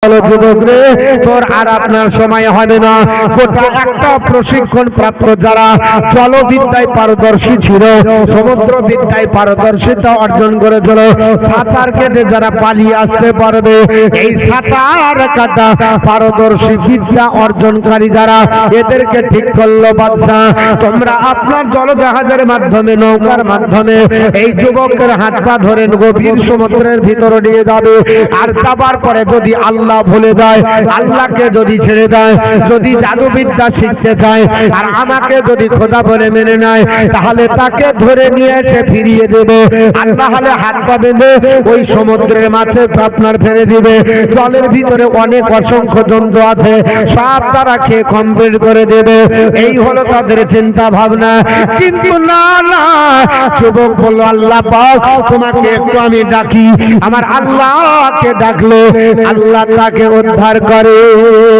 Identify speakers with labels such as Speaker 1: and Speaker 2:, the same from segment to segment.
Speaker 1: হলো যুবক রে, তোর আর আপনার সময় হবে না। গোটা একটা প্রশিক্ষণ প্রাপ্ত যারা জলবিদ্যায় পারদর্শী ছিল, সমুদ্র বিদ্যায় পারদর্শিতা অর্জন করেছিল, সাঁতার কেটে যারা পালিয়ে আসতে পারবে, এই সাঁতার কাটা পারদর্শী বিদ্যা অর্জনকারী যারা, এদেরকে ঠিক করলো বাদশা, তোমরা আপনার জলজাহাজের মাধ্যমে, নৌকার মাধ্যমে এই যুবকের হাত পা ধরে গভীর সমুদ্রের ভিতরে নিয়ে যাবে। আর যাবার পরে যদি আল্লাহ ভুলে যায়, আল্লাহকে যদি ছেড়ে দেয়, যদি জাদুবিদ্যা শিখতে চায় আর আমাকে যদি খোদা বলে মেনে নেয়, তাহলে তাকে ধরে নিয়ে এসে ফিরিয়ে দেবে। আর তাহলে হাত পা বেঁধে ওই সমুদ্রের মাছে আপনার ফেলে দিবে। জলের ভিতরে অনেক অসংখ্য জন্তু আছে, সব তারা খেয়ে কমপ্লিট করে দেবে। এই হলো তাদের চিন্তা ভাবনা। কিন্তু না না, যুবক বলল, আল্লাহ পাক তোমাকে একটু আমি ডাকি। আমার আল্লাহকে ডাকলো, আল্লাহ তাকে উদ্ধার করে।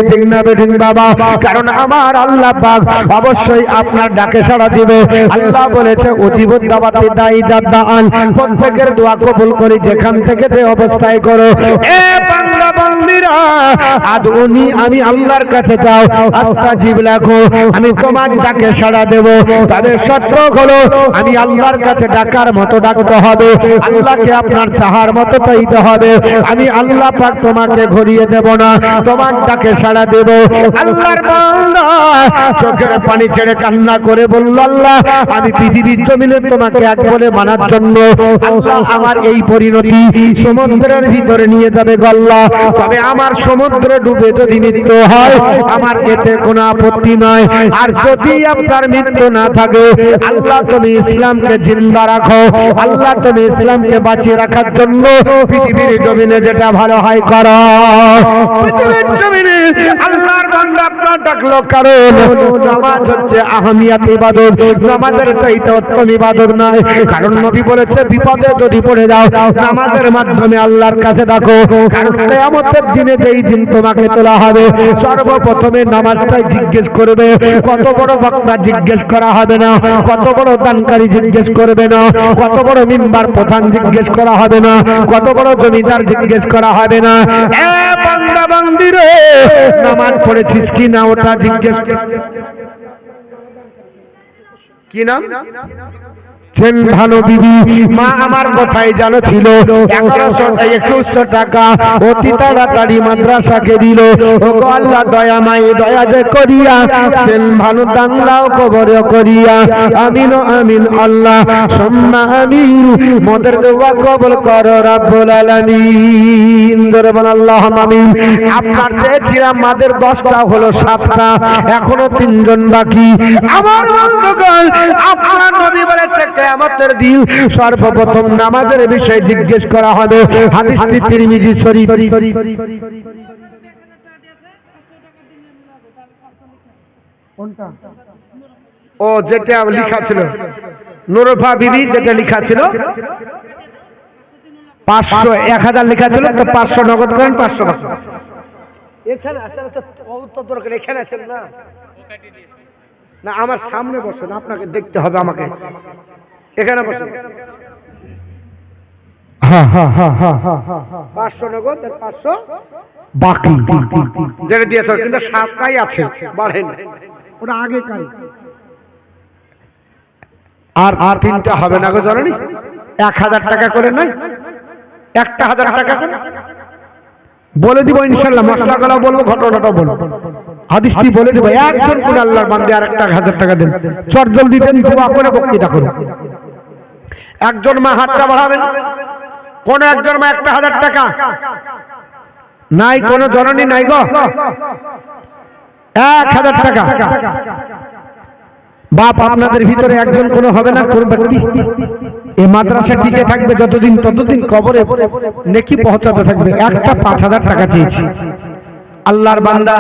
Speaker 1: ঠিক না বেঠিক বাবা? কারণ আমার আল্লাহ পাক অবশ্যই আপনার ডাকে সাড়া দিবে। আল্লাহ বলেছে উজিবুদ দাওয়াতি দাঈ দান, প্রত্যেকের দোয়া কবুল করি যেখান থেকে যে অবস্থায় করো। এ বান্দা বান্দীরা, আদউনি, আমি আল্লাহর কাছে যাও, আস্তাজিব লাকুম, আমি তোমার ডাকে সাড়া দেব। তবে শর্ত হলো আমি আল্লাহর কাছে ডাকার মতো ডাকতে হবে, আল্লাহকে আপনার চাহার মতো চাইতে হবে। আমি আল্লাহ পাক তোমাকে ঘুরিয়ে দেব না, তোমার ডাকে সাড়া দেব। আল্লাহর বান্দা চোখের পানি ছেড়ে কান্না করে বলল, আল্লাহ আমি পৃথিবীর জমিনে তোমাকে এক বলে মানার জন্য আল্লাহ আমার এই পরিণতি সমুদ্রের ভিতরে নিয়ে যাবে গল্লা। তবে আমার সমুদ্রে ডুবে যদি মৃত্যু হয় আমার এতে কোনো আপত্তি নয়। আর যদি আপনার মৃত্যু না থাকে, আল্লাহ তুমি ইসলামকে জিন্দা রাখো, আল্লাহ তুমি ইসলামকে বাঁচিয়ে রাখার জন্য পৃথিবীর জমিনে যেটা ভালো হয় করো। পৃথিবীর জমিনে আল্লাহর বান্দা আপনার ডাকলো, কারণ নামাজ হচ্ছে আহমিয়াত ইবাদত, নামাজের চাইতে উত্তম ইবাদত নয়। কারণ নবী বলেছে বিপদে যদি পড়ে যাও নামাজের মাধ্যমে আল্লাহর কাছে ডাকো। কারণ কিয়ামতের দিনে যেই দিন তোমাকে তোলা হবে, সর্বপ্রথমে নামাজটাই জিজ্ঞেস করবে। কত বড় বক্তা জিজ্ঞেস করা হবে না, কত বড় দানকারী জিজ্ঞেস করবে না, কত বড় মিম্বার প্রধান জিজ্ঞেস করা হবে না, কত বড় জমিদার জিজ্ঞেস করা হবে না। এ বান্দা বান্দি রে, নামাজ পড়েছিস কি না ওটা জিজ্ঞেস। কি নাম? মা আমার কথাই জানো ছিল 1100 টাকা অতি তাড়াতাড়ি মাদ্রাসাকে দিল। ওগো আল্লাহ দয়াময় দয়া যে করিয়া সেন ভালো দাঙ্গাও কবর করিয়া, আমিন আমিন আল্লাহ সুম্মা আমিন, মোদের দোয়া কবুল করো রব্বুল আলামিন। জোরে বল আল্লাহুম্মা আমিন। আপনার চেয়েছিলাম মাদের 10টা হলো 7টা, এখনো 3 জন বাকি। আমার বন্ধুগণ, আপনার নবী বলেছে কিয়ামতের দিন সর্বপ্রথম নামাজের বিষয়ে জিজ্ঞেস করা হবে। হাদিসটি তিরমিজি শরীফ। কোনটা? ও যেটা লেখা ছিল নুরফা বিবি, যেটা লেখা ছিল 500 1000 লেখা ছিল, তো 500 নগদ করেন, 500 টাকা এখানে আছে। তো দরকার এখানে আছেন না, না আমার সামনে বসেন, আপনাকে দেখতে হবে আমাকে। এখানে বসেন। হ্যাঁ হ্যাঁ হ্যাঁ হ্যাঁ হ্যাঁ 500 নগদ আর 500 বাকি যেটা দিয়েছ, কিন্তু 7টাই আছে, বাড়েন ওটা আগে কাই। আর 3টা হবে না গো জানেন, 1000 টাকা করে নাই, একটা 1000 টাকা করে বলে দিব ইনশাআল্লাহ। মশলাগুলো বলবো, ঘটনাটা বলবো, হাদিসটি বলে দেব। একজন কোন আল্লাহর বান্দা আর একটা 1000 টাকা দেন, চট জলদি দেন, দোয়া করে বক্তৃতা করুন। একজন মা হাতটা বাড়াবেন, কোন একজন মা একটা 1000 টাকা নাই, কোন জননী নাই গো, 1000 টাকা। বাপ আপনাদের ভিতরে একজন কোন হবে না, কোন ব্যক্তি এই মাদ্রাসা টিকে থাকবে যতদিন, ততদিন কবরে নেকি পৌঁছাতে থাকবে। একটা 5000 টাকা চেয়েছি আল্লাহর বান্দা,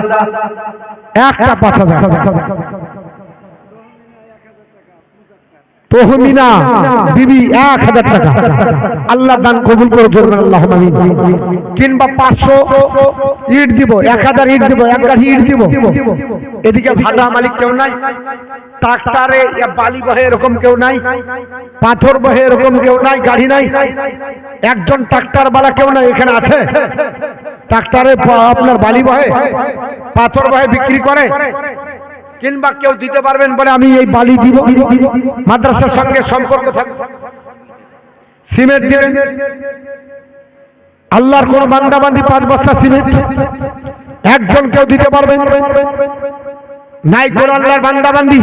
Speaker 1: একটা 5000। তহমিনা বিবি 1000 টাকা, আল্লাহ দান কবুল করে জোরবেন আল্লাহুম্মা আমিন। কিংবা 500 ইট দিব, 1000 ইট দিব, 1 গাড়ি ইট দিব। এদিকে ভাড়া মালিক কেউ নাই, ট্রাক্টরে বালি বহে এরকম কেউ নাই, পাথর বহে এরকম কেউ নাই, গাড়ি নাই, একজন ট্রাক্টর বালা কেউ নাই, এখানে আছে ট্রাক্টরে আপনার বালি বহে, পাথর বহে বিক্রি করে, কিংবা কেউ দিতে পারবেন বলে আমি এই বালি দিব, মাদ্রাসার সঙ্গে সম্পর্ক থাকবে, সিমেন্ট দিবেন, আল্লাহর কোন বান্দা বান্দি 5 বস্তা সিমেন্ট একজন কেউ দিতে পারবেন? নাই কোন আল্লাহর বান্দা বান্দি।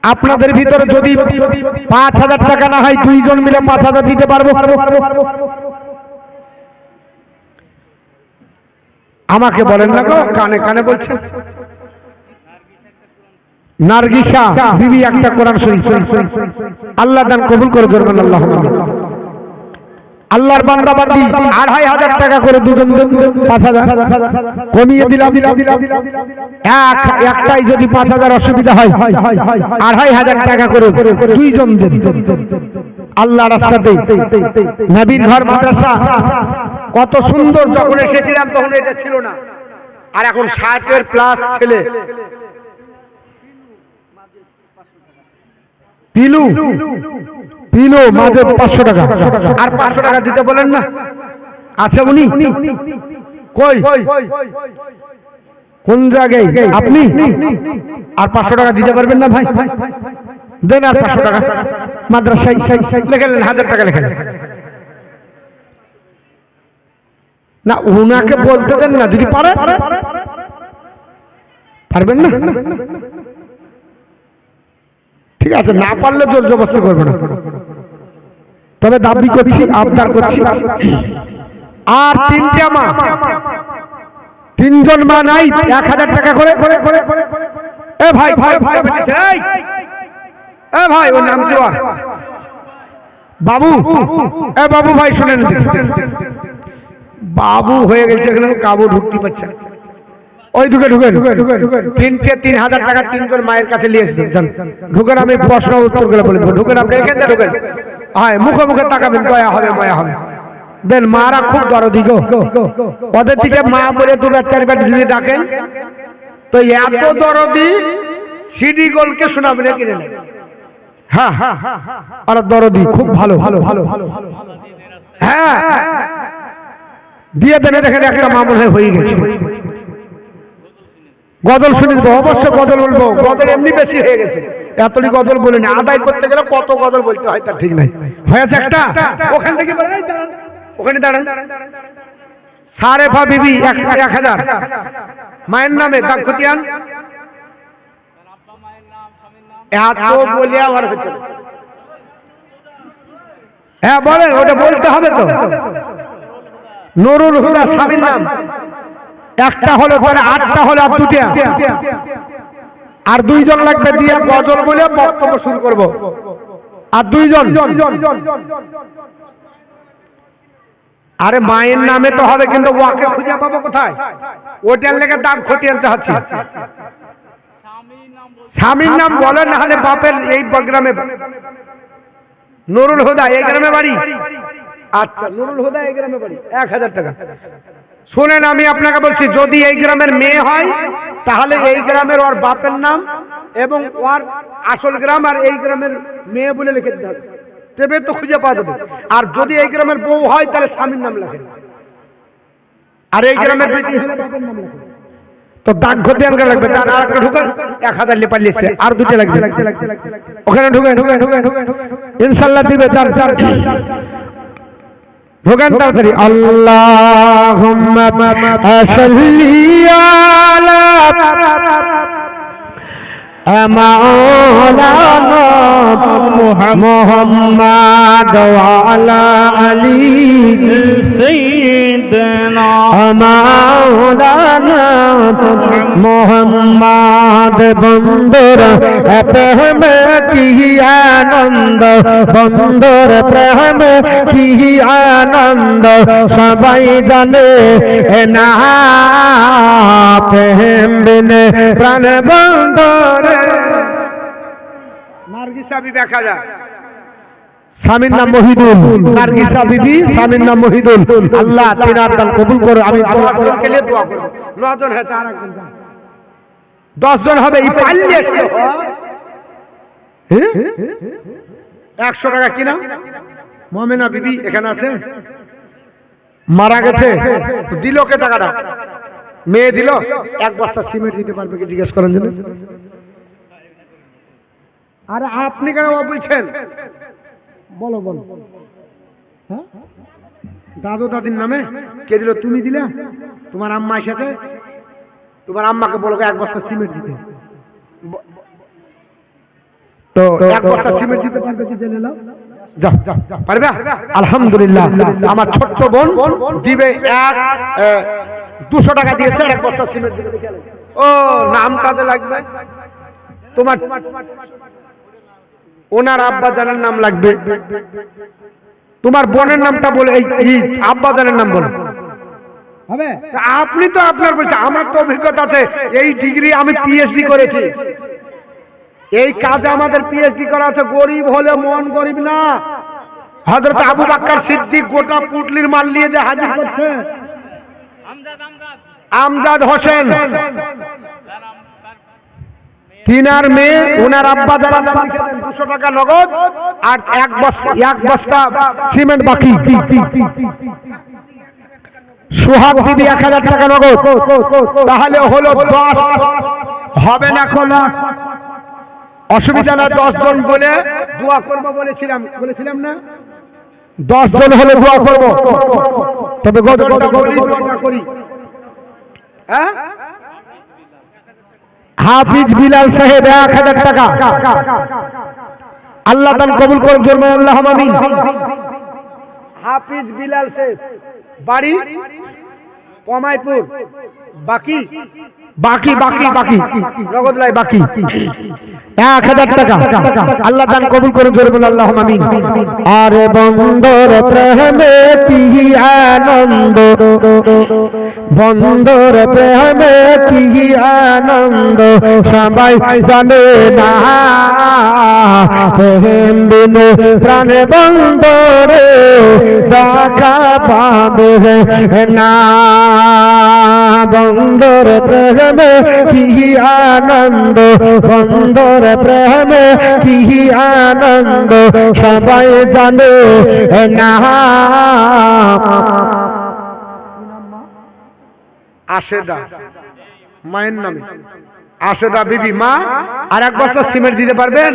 Speaker 1: আপনাদের ভিতরে যদি 5,000 টাকা না হয় 2 জন মিলে 5,000 দিতে পারবো? আমাকে বলেন না গো, কানে কানে বলছেন। নার্গিসা বিবি একটা কোরআন শরীফ, আল্লাহ দান কবুল করে করবেন আল্লাহ। আল্লাহর বান্দা বান্দি 2,500 টাকা করে দুজন 5,000 কমিয়ে দিলাম। একটাই যদি 5,000 অসুবিধা হয় 2,500 টাকা করে 2 জন দেন আল্লাহ রাস্তাতে। নবীর ঘর মাদ্রাসা কত সুন্দর, যখন এসেছিলাম তখন এটা ছিল না, আর এখন 60 প্লাস ছেলে। পিলু পিলু মাঝে 500 টাকা, আর 500 টাকা দিতে বলেন না, আছে উনি কই, কোন জায়গায় আপনি? আর 500 টাকা দিতে পারবেন না ভাই? দেন আর 500 টাকা মাদ্রাসায় লেখেন, 1000 টাকা লেখেন না, উনাকে বলতে দেন না, যদি পারে পারবেন না, ঠিক আছে, না পারলে জোর জবরদস্তি করবে না, তবে দাবি করছি, আবদার করছি। আর 3টে মা, 3 জন মা নাই, 1,000 টাকা করে। এ ভাই ভাই ভাই, এ ভাই ওর নাম কি? বাবু। এ বাবু ভাই শুনেন, বাবু হয়ে গেছে এখানে, কাবু ঢুকতে পারছে না, ওই ঢুকে 3,000 টাকা 3 জন মায়ের কাছে নিয়ে আসবেন। ঢুকেন, আমি প্রশ্ন উত্তর করে বলবো, ঢুকেন আপনি এখানে, ঢুকেন, হ্যাঁ মুখে মুখে তাকাবেন, দয়া হবে মায়া হবে। দেন, মারা খুব দরদি গো, ওদের দিকে মা বলে 2-4 বার যদি ডাকেন তো এত দরদি, সিডি গোলকে শোনাবেন কিনে নেন। হ্যাঁ আর দরদি খুব ভালো, হ্যাঁ দিয়ে দেন। দেখেন একটা মামুন হয়ে গেছে, গজল শুনিব, অবশ্য গজল বলবো, গজল এমনি বেশি হয়ে গেছে, এতটি গজল বলিনি, আদায় করতে গেলে কত গজল বলতে হয় তার ঠিক নাই। হয়েছে একটা, ওখান থেকে ওখানে দাঁড়ান। সারেফা বিবি 1,000 মায়ের নামে দাক্ষতিয়ান, এত বলে আবার হচ্ছে। হ্যাঁ বলেন, ওটা বলতে হবে তো। নুরুল হুদা স্বামীর নাম, একটা হলো, 8টা হলো, আর 2টা, আর 2 জন লাগবে দিয়ে গজল বলে বক্তব্য শুরু করব, আর 2 জন। আরে মায়ের নামে তো হবে, কিন্তু ওকে খুঁজে পাবো কোথায়? ওটার লেগে দাগ খতিয়ে আনতে হচ্ছে। স্বামীর নাম বলেন, না হলে বাপের এই গ্রামে। নুরুল হুদা এই গ্রামে বাড়ি, আচ্ছা নুরুল হুদা এই গ্রামে বাড়ি, 1,000 টাকা। শুনেন, আমি আপনাকে বলছি, যদি এই গ্রামের মেয়ে হয় তাহলে এই গ্রামের ওর বাপের নাম এবং ওর আসল গ্রাম আর এই গ্রামের মেয়ে বলে লিখে দিতে হবে, তবে তো খুঁজে পাওয়া যাবে। আর যদি এই গ্রামের বউ হয় তাহলে স্বামীর নাম লেখেন, আর এই গ্রামের বেটি হলে বাপের নাম লেখেন। তো দাগ ঘটে আনতে লাগবে, তার আর একটা ঢুকেন, 1,000 লেপা লিখছে, আর 2টা লাগবে, ওখানে ঢুকেন ইনশাআল্লাহ দিবে। ঢোকেন তাড়াতাড়ি। আল্লাহুম্মা সাল্লি আলা মাওলানা মুহাম্মাদ ওয়া আলা আলি সাইয়্যিদিনা মাওলানা মুহাম্মাদ। বন্দর প্রেম কি আনন্দ, বন্দর প্রেম কি আনন্দ, সবাই জানে না প্রেম বিনে প্রাণ বন্দর। নার্গিসা বিবি 1,000, স্বামীর নাম মহিদুল। নার্গিসা বিবি, স্বামীর নাম মহিদুল। আল্লাহ তিনার দান কবুল করো। আমি দোয়া করব, 9 জন হয়েছে, আর একজন 10 জন হবে। এই পাল্লে 100 টাকা কিনা। মমেনা বিবি এখানে আছে, মারা গেছে, দিল কে টাকাটা? মেয়ে দিল। এক বস্তা সিমেন্ট দিতে পারবে কি জিজ্ঞেস করেন জন্য? আরে আপনি কেন বলছেন? বলো বলো। হ্যাঁ, দাদু দাদির নামে কে দিল? তুমি দিলে? তোমার আম্মা এসেছে, তোমার আম্মাকে বলো এক বস্তা সিমেন্ট দিতে। তো এক বস্তা সিমেন্ট দিতে পারবে কি জেনে নাও। যাও পারবে? আলহামদুলিল্লাহ, আমার ছোট্ট বোন দিবে 200 টাকা দিয়েছে, এক বস্তা সিমেন্ট দিবে। ও নাম কাজে লাগবে তোমার, ওনার আব্বা জানের নাম লাগবে, তোমার বোনের নামটা বলে এই আব্বা জানের নাম বলো হবে। আপনি তো আপনার বলছেন, আমার তো অভিজ্ঞতা আছে, এই ডিগ্রি আমি পিএইচডি করেছি, এই কাজে আমাদের পিএইচডি করা আছে। গরিব হলে মন গরিব না। হযরত আবু বকর সিদ্দিক গোটা পুটলির মাল নিয়ে যে হাজির করছে, আমজাদ হোসেন, তিনার মেয়ে, ওনার আব্বা যারা 200 টাকা নগদ আর এক বস্তা সিমেন্ট বাকি। সোহাগ দিদি 1000 টাকা নগদ, তাহলে হলো 10, হবে না কোনো অসুবিধা না। 10 জন বলে দোয়া করবো বলেছিলাম না? 10 জন হলে দোয়া করবো, তবে দোয়া করি। হ্যাঁ, হাফিজ বিলাল সাহেব 1000 টাকা, আল্লাহ দান কবুল করুন, জোরে আল্লাহুম্মা আমিন। হাফিজ বিলাল সাহেব, বাড়ি কমাইপুর, বাকি বাকি বাকি বাকি নগদ লাই বাকি 1000 টাকা, আল্লাহ দান কবুল করুন, জোরে বলুন আল্লাহুম্মা আমিন। আর বন্দর প্রেমে কি আনন্দ, বন্দর প্রেমে কি আনন্দ, সবাই জানে না, প্রেম বিনে প্রাণে বন্দরে দেখা পাবে না। বন্দর প্রেমে কি আনন্দ, বন্দর প্রেমে কি আনন্দ, সবাই জানে না। আশেদা মায়ের নামে, আশেদা বিবি মা, আর এক বস্তা সিমেন্ট দিতে পারবেন?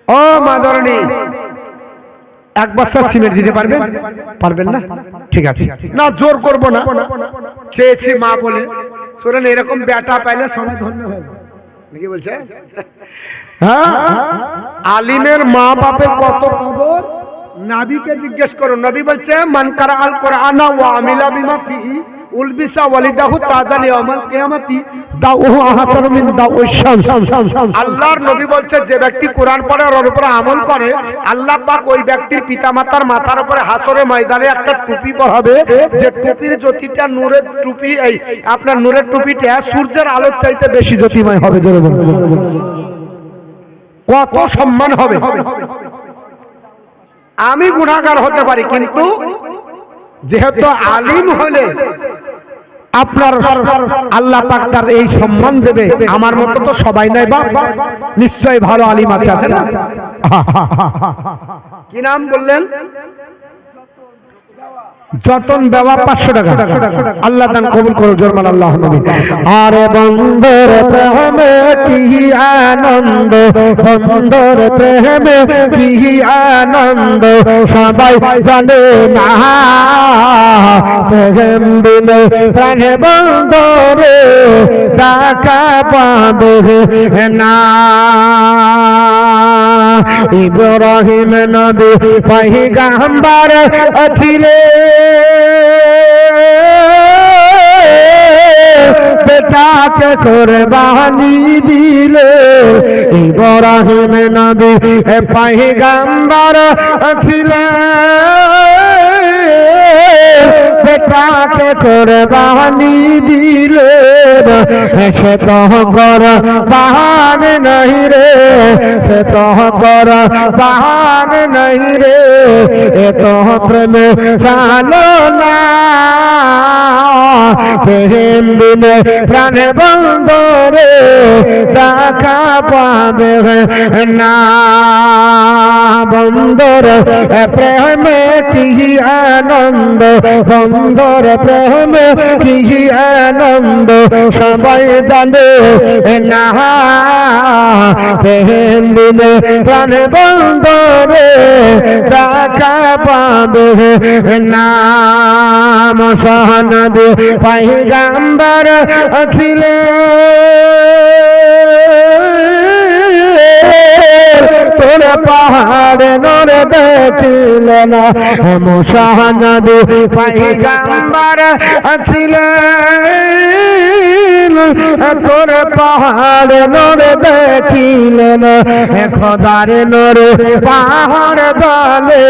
Speaker 1: ও মা ধরণী, এক বস্তা সিমেন্ট দিতে পারবেন? পারবেন না? ঠিক আছে, না জোর করব না, চেয়েছি মা বলে। শোনেন, এরকম বেটা পাইলে সবাই ধন্য হবে নাকি বলছে? হ্যাঁ, আলিমের মা বাপের কত কদর, নবীকে জিজ্ঞেস করো। নবী বলছে মান কারা আল কোরআন ওয়া আমিলা বিমা ফিহি উলবিসা ওয়ালিদাহু তাজান ইয়াউমাল কিয়ামাতি দাউহু আহসানু মিন দাউইশ শামস। আল্লাহর নবী বলছে, যে ব্যক্তি কোরআন পড়ে আর ওর উপরে আমল করে, আল্লাহ পাক ওই ব্যক্তির পিতামাতার মাথার উপরে হাসরের ময়দানে একটা টুপি পরাবে, যে টুপির জ্যোতিটা নূরের টুপি, এই আপনার নূরের টুপিটা সূর্যের আলোর চাইতে বেশি জ্যোতিময় হবে। জোরে বলুন, কত সম্মান হবে। আমি গুনাহগার হতে পারি, কিন্তু যেহেতু আলিম হলে আপনার আল্লাহ পাক তার এই সম্মান দেবে। আমার মতো তো সবাই নাই, বাপ নিশ্চয়ই ভালো আলিম আছে না? কি নাম বললেন? যতন দেওয়া 500 টাকা, আল্লাহ দান কবুল করুন, জোরে আল্লাহুম্মা আমিন। আরে বন্দর প্রেমে কি আনন্দ, বন্দর প্রেমে কি আনন্দ, সবাই জানে না, প্রেম বিনে প্রাণে বন্দরে দেখা পাবে না। ইব্রাহিম নবী পয়গম্বর ছিলেন, বেটাকে কুরবানি দিলে। ইব্রাহিম নবী পয়গম্বর ছিলেন, বেটাকে কুরবানি দিলে। সে তো কুরবান नहीं রে, সে তো কুরবান नहीं রে, এ তো প্রেম জানো না, প্রেম বিনে প্রাণের বন্দরে দেখা পাবে না বন্দর প্রেমে কি আনন্দ বন্দর প্রেমে কি আনন্দ সবাই জানে না প্রেম বিনে প্রাণের বন্দরে দেখা পাবে না মহানবী পয়গম্বর ছিলেন তোর পাহাড় নর দেখিল না মহানবী পয়গম্বর ছিলেন তোর পাহাড় নর দেখিল না খোদার নর পাহাড় দলে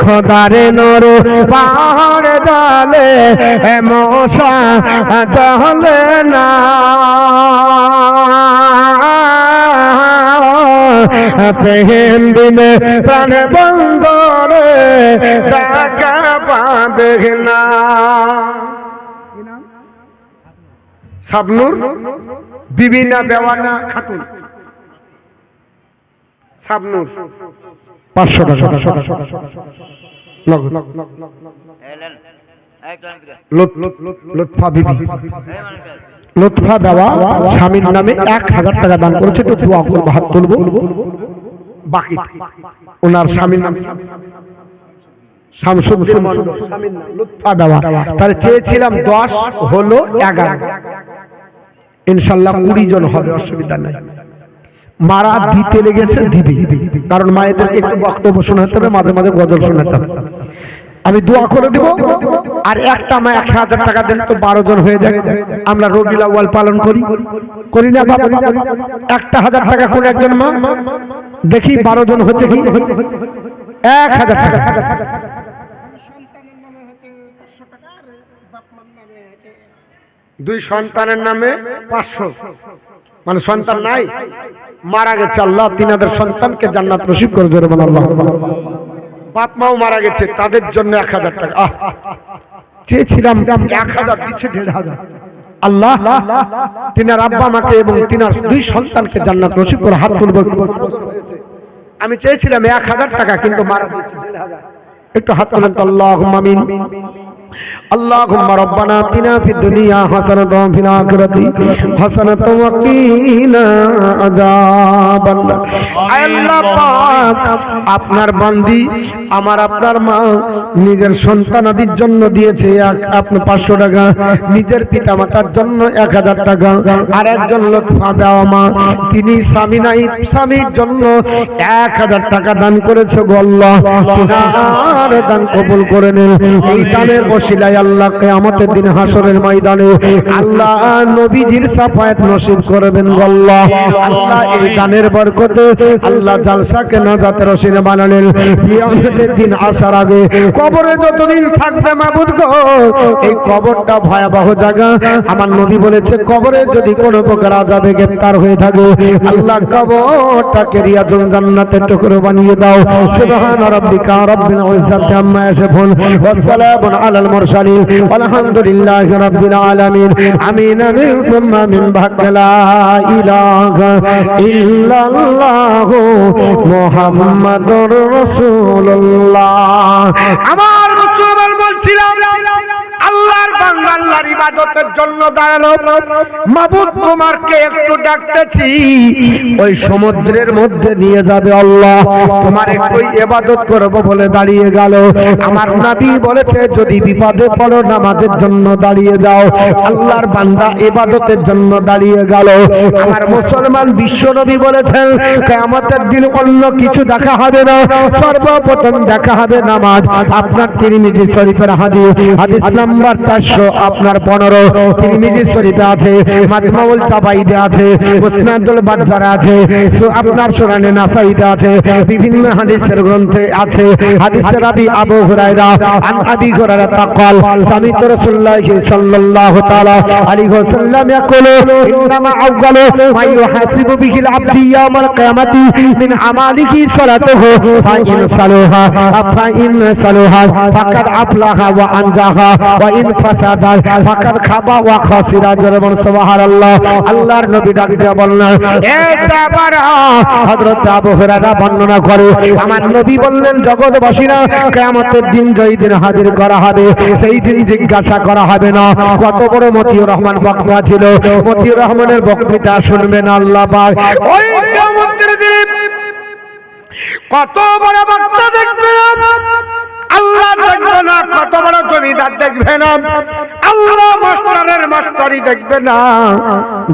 Speaker 1: খোদার নর পাহাড় দলে মশা চলে না প্রেম বিনে প্রাণ বন্দরে দেখা পাবে না শাবনূর বিভিন্ন দেওয়ানা খাতুন শাবনূর 500 টাকা লুৎফা বিবি লুৎফা দেওয়া স্বামীর নামে 1000 টাকা দান করেছে তো দোয়া করব হাত তুলব বাকি ওনার স্বামীর নামে শামসুদ্দিন মন্ডল স্বামীর নাম লুৎফা দেওয়া তার চেয়েছিলাম 10 হলো 11 ইনশাআল্লাহ 20 জন হবে অসুবিধা নাই মারা দিতে লেগেছে দিদি কারণ মায়েদেরকে একটু বক্তব্য শোনাতে হবে মাঝে মাঝে গজল শোনাতে হবে আমি দোয়া করে দেব আর একটা মা 1000 টাকা দেন তো 12 জন হয়ে যায় আমরা রবিউল আউয়াল পালন করি না বাবা 1000 টাকা করে একজন মা দেখি 12 জন হচ্ছে কি 1000 টাকা সন্তানের নামে হচ্ছে 500 টাকা আর বাপ মার নামে হচ্ছে দুই সন্তানের নামে 500 মানে সন্তান নাই মারা গেছে আল্লাহ তিনাদের সন্তানকে জান্নাত নসিব করে দেবে আল্লাহ বাপ মাও মারা গেছে তাদের জন্য 1000 টাকা চেয়েছিলাম 1000 দিচ্ছে 1500 আল্লাহ তিনার আব্বা মাকে এবং তিনার দুই সন্তানকে জান্নাত নসিব করে হাত তুলব আমি চেয়েছিলাম 1000 টাকা কিন্তু মারা দিচ্ছে 1500 একটু হাত তুলেন তো আল্লাহুম্মা আমিন اللهم ربنا آتنا في الدنيا حسنة وفي الآخرة حسنة وقنا عذاب النار আল্লাহ পাক আপনার বান্দি আমার আপনার মা নিজের সন্তানাদির জন্য দিয়েছে আপনি 500 টাকা নিজের পিতামাতার জন্য 1000 টাকা আর একজন লুৎফা দেওয়া মা তিনি স্বামী নাই স্বামীর জন্য 1000 টাকা দান করেছে গো আল্লাহ তিনার দান কবুল করে নেন এই দানের ওসিলায় আল্লাহ কিয়ামতের দিন হাসরের ময়দানে আল্লাহ নবীজির শাফায়াত নসিব করবেন গো আল্লাহ আল্লাহ এই দানের বরকতে আল্লাহ জালসাকে নাজাতের ওসিলা বানালেন কিয়ামতের দিন আসার আগে কবরে যতদিন থাকবে মাবুদ গো এই কবরটা ভয়াবহ জায়গা আমার নবী বলেছে কবরে যদি কোনো প্রকার আযাবে গ্রেফতার হয়ে থাকে আল্লাহ কবরটাকে রিয়াজুল জান্নাতের টুকরো বানিয়ে দাও সুবহান রাব্বিকা রাব্বিল ইজ্জাতি আম্মা ইয়াসিফুন ওয়া সালামুন আলাল মুরসালিন আলহামদুলিল্লাহি রাব্বিল আলামিন আমিন সুম্মা মিন বাকলা ইলাহা ইল্লাল্লাহ মুহাম্মাদুর রাসূলুল্লাহ আমার মুসলমান বলছিলাম আল্লাহর বান্দা আল্লাহর ইবাদতের জন্য দাঁড়ালো মাবুদ তোমাকে একটু ডাকতেছি ওই সমুদ্রের মধ্যে নিয়ে যাবে আল্লাহ তোমার একটু ইবাদত করব বলে দাঁড়িয়ে গেল আমার নবী বলেছে যদি বিপদে পড়ো নামাজের জন্য দাঁড়িয়ে যাও আল্লাহর বান্দা ইবাদতের জন্য দাঁড়িয়ে গেল আমার মুসলমান বিশ্ব নবী বলেছেন কিয়ামতের দিন অন্য কিছু দেখা হবে না সর্বপ্রথম দেখা হবে নামাজ আপনার তিরমিজি শরীফের হাদিস নাম্বার 400 আপনার 15 তিরমিজি শরীফে আছে মাজমাউল জাবাইদে আছে মুসনাদুল বাজ্জারে আছে আপনার সুনানে নাসাইতে আছে বিভিন্ন হাদিসের গ্রন্থে আছে হাদিসের রাবি আবু হুরায়রা আন আবি হুরায়রা তাকাল সামিত রাসূলুল্লাহ সাল্লাল্লাহু তাআলা আলাইহি ওয়াসাল্লাম ইয়াকুলু ইন্নামা আউয়ালু মা ইউহাসিবু বিহিল আবদি ইয়াউমাল কিয়ামাতি মিন আমালিহি সালাতুহু ফাইন সালাহা ফাকাদ আফলাহা ওয়া আনজাহা ওয়া ইন ফাসাদা ফাকাদ খাবা ওয়া খাসিরা। জোরে বলুন সুবহানাল্লাহ। আল্লাহর নবী ডাক দিয়ে বললেন, এ সাহাবারা, হযরত আবু হুরায়রা বর্ণনা করে আমার নবী বললেন, জগৎবাসীরা কিয়ামতের দিন যেই দিন হাজির করা হবে সেই দিন জিজ্ঞাসা করা হবে না কত বড় মতিউর রহমান বক্তা ছিল। মতিউর রহমানের বক্তৃতা শুনবেন আল্লাহ পাক। ওই কিয়ামতের দিন কত বড় বক্তা দেখবেন আল্লাহ দেখবে না, কত বড় জমিদার দেখবে না আল্লাহ, মাস্টারের মাস্টারি দেখবে না,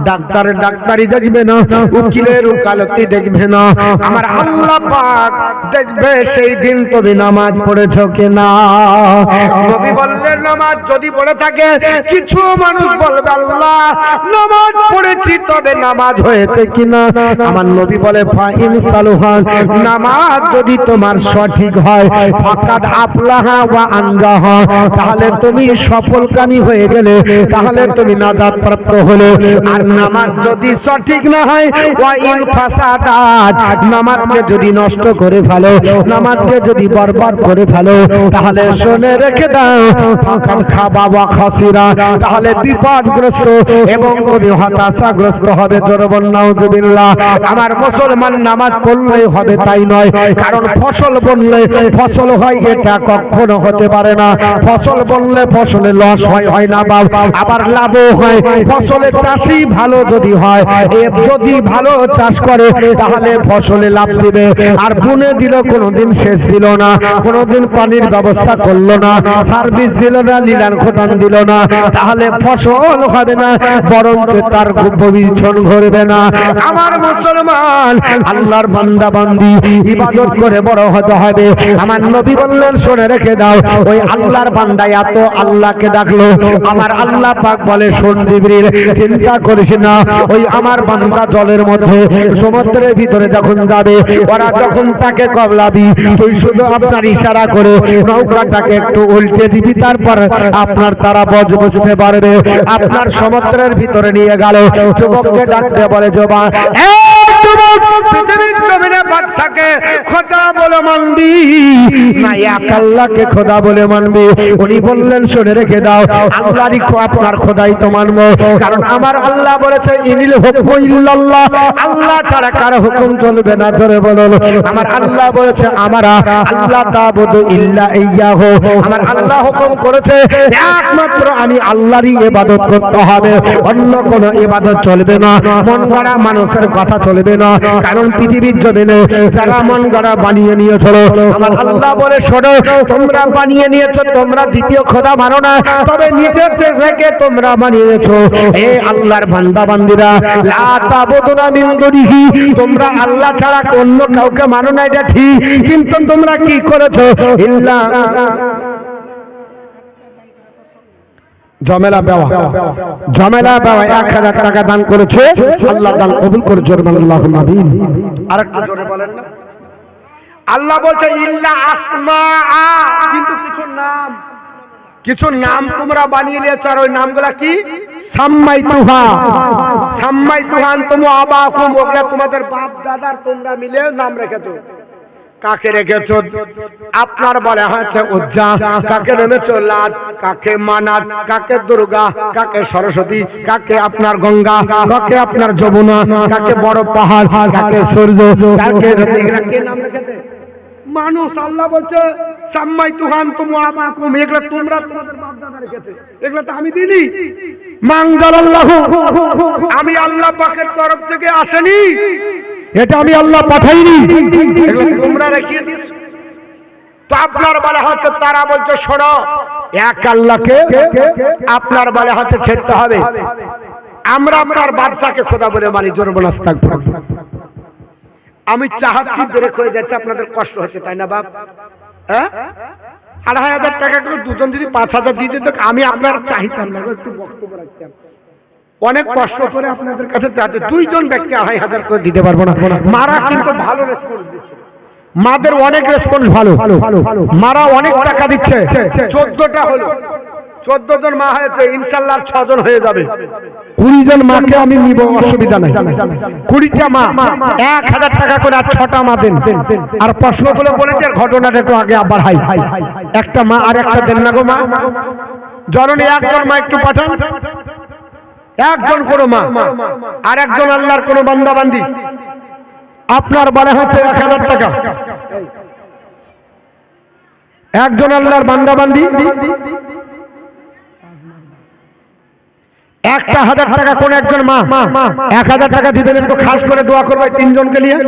Speaker 1: ডাক্তারের ডাক্তারি দেখবে না, উকিলের উকালতি দেখবে না, আমার আল্লাহ পাক দেখবে সেই দিন তুমি নামাজ পড়েছো কিনা। নবী বললেন, নামাজ যদি পড়ে থাকে কিছু মানুষ বলবে আল্লাহ নামাজ পড়েছি, তবে নামাজ হয়েছে কিনা। আমার নবী বলে, ফাইন সালুহা, নামাজ যদি তোমার সঠিক হয়, ফাকাদ আফলাহা ওয়া আনজাহা, তাহলে তুমি সফলকামী হয়ে গেলে, তাহলে তুমি নাজাত প্রাপ্ত হলে। আর নামাজ যদি সঠিক না হয়, ওয়া ইন ফাসাদাত, নামাজকে যদি নষ্ট করে ফেলো, নামাজকে যদি বরবাদ করে ফেলো, তাহলে শুনে রেখে দাও, ফাকাদ খাবা ওয়া খাসিরা, তাহলে বিপদগ্রস্ত এবং তুমি হতাশাগ্রস্ত হবে। জোরে বলুন নাউযুবিল্লাহ। আমার মুসলমান নামাজ পড়লেই হবে তাই নয়, কারণ ফসল বললে ফসল হয় এটা কখনো হতে পারে না। ফসল বললে ফসলে লস হয় না বাবা, আবার লাভও হয়। ফসলে চাষি ভালো যদি হয়, যদি ভালো চাষ করে তাহলে ফসলে লাভ দিবে। আর বুনে দিল কোনোদিন সেচ দিল না, কোনোদিন পানির ব্যবস্থা করলো না, সার্ভিস দিল না, লিলান খোদান দিল না, তাহলে ফসল হবে না, বরং তার ভবিষ্যৎ ঘটবে না। আমার মুসলমান আল্লাহর বান্দা বান্দি ইবাদত করে বড় হতে হবে। আমার নবী বললেন, শুনে রেখে দাও, ওই আল্লাহর বান্দা এত আল্লাহকে ডাকলো, আমার আল্লাহ পাক বলে, শোন জিবরিল, চিন্তা করিস না, ওই আমার বান্দা জলের মধ্যে সমুদ্রের ভিতরে যখন যাবে, ওরা যখন তাকে কবলাবি, তুই শুধু আপনার ইশারা করে নৌকাটাকে একটু উল্টে দিবি, তারপর আপনার তারা বুঝতে পারবে। আপনার সমুদ্রের ভিতরে নিয়ে গেল, যুবককে ডাকতে বলে, জবান পৃথিবীর জমিনে বাদশাকে খোদা বলে মানবি না এক আল্লাহকে খোদা বলে মানবি? উনি বললেন, শুনে রেখে দাও, আল্লাহরই আপনার খোদাই তো মানবো, কারণ আমার আল্লাহ বলেছে, ইনিল হুকমু ইল্লাল্লাহ, আল্লাহ ছাড়া কারো হুকুম চলবে না। জোরে বলুন, আমার আল্লাহ বলেছে, আমারা আল্লাহ তাবুদু ইল্লা ইয়্যাহু, আমার আল্লাহ হুকুম করেছে একমাত্র আমি আল্লাহরই ইবাদত করতে হবে, অন্য কোনো ইবাদত চলবে না, মন গড়া মানুষের কথা চলবে না। কারণ পৃথিবীর জমিনে যারা মন গড়া বানিয়ে নিয়েছিল, আমার আল্লাহ বলে, শোনো, তোমরা বানিয়ে নিয়েছো, তোমরা দ্বিতীয় খোদা মানো না, তবে নিজের থেকে তোমরা বানিয়েছো। এ আল্লাহর বান্দা বান্দিরা, লা তাবুদুনা মিন দুনিহি, তোমরা আল্লাহ ছাড়া অন্য কাউকে মানো না, এটা ঠিক, কিন্তু তোমরা কি করেছো? ইল্লা জমেলা বেওয়া, জমেলা বেওয়া 1000 টাকা দান করেছে, আল্লাহ দান কবুল করে। জোরে বলেন আল্লাহুম্মা আমিন। আরেকটু জোরে বলেন না। আল্লাহ বলছে, ইল্লা আসমা, কিন্তু কিছু নাম তোমরা বানিয়ে নিয়েছো, আর ওই নামগুলা কি? সাম্মাইতুহা, সাম্মাইতুহা আনতুম আবাকুম, ওগুলা তোমাদের বাপ দাদার তোমরা মিলে নাম রেখেছো। কাকে রেখেছো? আপনার বলা হয়েছে উজ্জা, কাকে নেমেছো লাত, কাকে মানাত, কাকে দুর্গা, কাকে সরস্বতী, কাকে আপনার গঙ্গা, কাকে আপনার যমুনা, কাকে বড় পাহাড়, কাকে সূর্য, কাকে কে নাম রেখেছে মানুষ। আল্লাহ বলছে, সাম্মাইতুহা আনতুম আবাকুম, এগুলা তোমরা তোমাদের বাপ দাদা রেখেছে, এগুলা তো আমি দিইনি। মানজালাল্লাহু, আমি আল্লাহ পাকের তরফ থেকে আসেনি, এটা আমি আল্লাহ পাঠাইনি, তোমরা রেখে দিয়েছো। তো আপনার বলা হচ্ছে, তারা বলছে, শোনো, এক আল্লাহকে আপনার বলা হচ্ছে ছেড়তে হবে, আমরা আপনার বাদশাকে খোদা বলে মানি। জোরে বলেন আস্তাগফিরুল্লাহ। আমি চাহাচ্ছি ব্রেক হয়ে যাচ্ছে, আপনাদের কষ্ট হচ্ছে তাই না বাপ? হ্যাঁ, 2500 টাকা করে দুজন যদি 5000 দিয়ে দিত, আমি আপনার চাইতাম না, একটু বক্তব্য রাখতাম। অনেক কষ্ট করে আপনাদের কাছে চাইতে, দুইজন ব্যক্তি 2500 করে দিতে পারবো না। মারা কিন্তু ভালো রেসপন্স দিচ্ছে, মাদের অনেক রেসপন্স ভালো, মারা অনেক টাকা দিচ্ছে। 14টা হলো, 14 জন মা হয়েছে, ইনশাআল্লাহ 6 জন হয়ে যাবে। 20 জন মাকে আমি নিব, অসুবিধা নাই। 20টা মা 1000 টাকা করে, আর 6টা মা দেন। আর প্রশ্নগুলো বলেছে, ঘটনাটা একটু আগে আবার হাই, একটা মা আর একটা দেন না গো মা, জননী একজন মা একটু পাঠান, একজন কোনো মা আর একজন আল্লাহর কোনো বান্দা বান্দি। আপনার বলা হচ্ছে 1000 টাকা, একজন আল্লাহর বান্দা বান্দি 1000 টাকা, কোন একজন মা 1000 টাকা দিবেন, একটু খাস করে দোয়া করবে তিনজনকে নিয়ে।